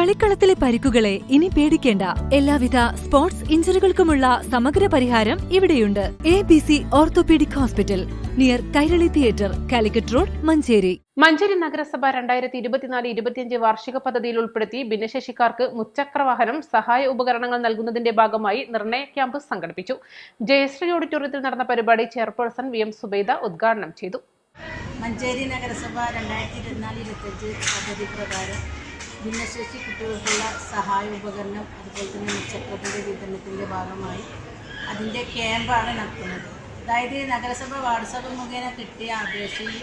കളിക്കളത്തിലെ പരിക്കുകളെ ഇനി പേടിക്കേണ്ട. എല്ലാവിധ സ്പോർട്സ് ഇഞ്ചുറികൾക്കുമുള്ള സമഗ്ര പരിഹാരം ഇവിടെയുണ്ട്. ABC orthopaedic hospital, near Kairali theatre, Calicut road, Manjeri. Manjeri നഗരസഭ 2024-25 വാർഷിക പദ്ധതിയിൽ ഉൾപ്പെടുത്തി ഭിന്നശേഷിക്കാർക്ക് മുച്ചക്രവാഹനം സഹായ ഉപകരണങ്ങൾ നൽകുന്നതിന്റെ ഭാഗമായി നിർണയ ക്യാമ്പ് സംഘടിപ്പിച്ചു. ജയശ്രീ ഓഡിറ്റോറിയത്തിൽ നടന്ന പരിപാടി ചെയർപേഴ്സൺ VM സുബൈദ ഉദ്ഘാടനം ചെയ്തു. മഞ്ചേരി നഗരസഭ 2024-25 പദ്ധതി പ്രകാരം ഭിന്നശേഷി കുട്ടികൾക്കുള്ള സഹായ ഉപകരണം, അതുപോലെ തന്നെ മുച്ചക്രത്തിൻ്റെ വിതരണത്തിൻ്റെ ഭാഗമായി അതിൻ്റെ ക്യാമ്പാണ് നടത്തുന്നത്. അതായത് നഗരസഭ വാർഡ്സഭ മുഖേന കിട്ടിയ അപേക്ഷയിൽ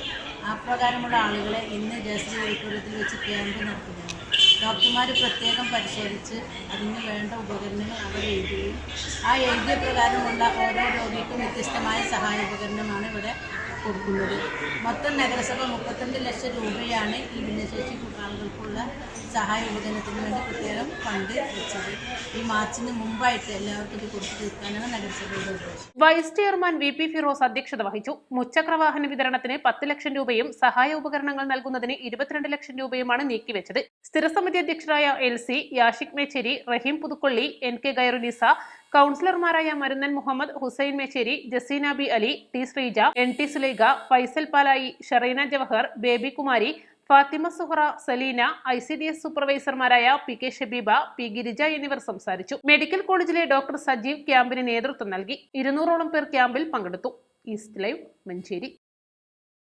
ആ പ്രകാരമുള്ള ആളുകളെ ഇന്ന് ജയശ്രീ ഓഡിറ്റോറിയത്തിൽ വെച്ച് ക്യാമ്പ് നടത്തുകയാണ്. ഡോക്ടർമാർ പ്രത്യേകം പരിശോധിച്ച് അതിന് വേണ്ട ഉപകരണങ്ങൾ അവർ എഴുതുകയും ആ എഴുതിയ പ്രകാരമുള്ള ഓരോ രോഗിക്കും വ്യത്യസ്തമായ സഹായ ഉപകരണമാണ് ഇവിടെ കൊടുക്കുന്നത്. മൊത്തം നഗരസഭ 32 ലക്ഷം രൂപയാണ് ഈ ഭിന്നശേഷി ആളുകൾക്കുള്ള സഹായ ഉപകരണത്തിന് വേണ്ടി പ്രത്യേകം ഫണ്ട് വെച്ചത്. ഈ മാർച്ചിന് മുമ്പായിട്ട് എല്ലാവർക്കും ഇത് കൊടുത്തു തീർക്കാനാണ് നഗരസഭയുടെ ഉദ്ദേശം. വൈസ് ചെയർമാൻ VP ഫിറോസ് അധ്യക്ഷത വഹിച്ചു. മുച്ചക്രവാഹന വിതരണത്തിന് 10 ലക്ഷം രൂപയും സഹായ ഉപകരണങ്ങൾ നൽകുന്നതിന് 22 ലക്ഷം രൂപയുമാണ് നീക്കിവെച്ചത്. സ്ഥിരസമിതി അധ്യക്ഷരായ LC, യാഷിക് മേച്ചേരി, റഹീം പുതുക്കൊള്ളി, NK ഗൈറുനിസ, കൗൺസിലർമാരായ Marunnan Muhammad, Hussain Mecheri, Jaseena B Ali, T Sreeja, NT Sulaikha, Faisal Palayi, Shareena Jawahar, Baby Kumari, Fathima Suhara, Saleena, ICDS സൂപ്പർവൈസർമാരായ PK ഷബീബ, P ഗിരിജ എന്നിവർ സംസാരിച്ചു. മെഡിക്കൽ കോളേജിലെ ഡോക്ടർ സജീവ് ക്യാമ്പിന് നേതൃത്വം നൽകി. 200ഓളം പേർ ക്യാമ്പിൽ പങ്കെടുത്തു. East live, Manjeri.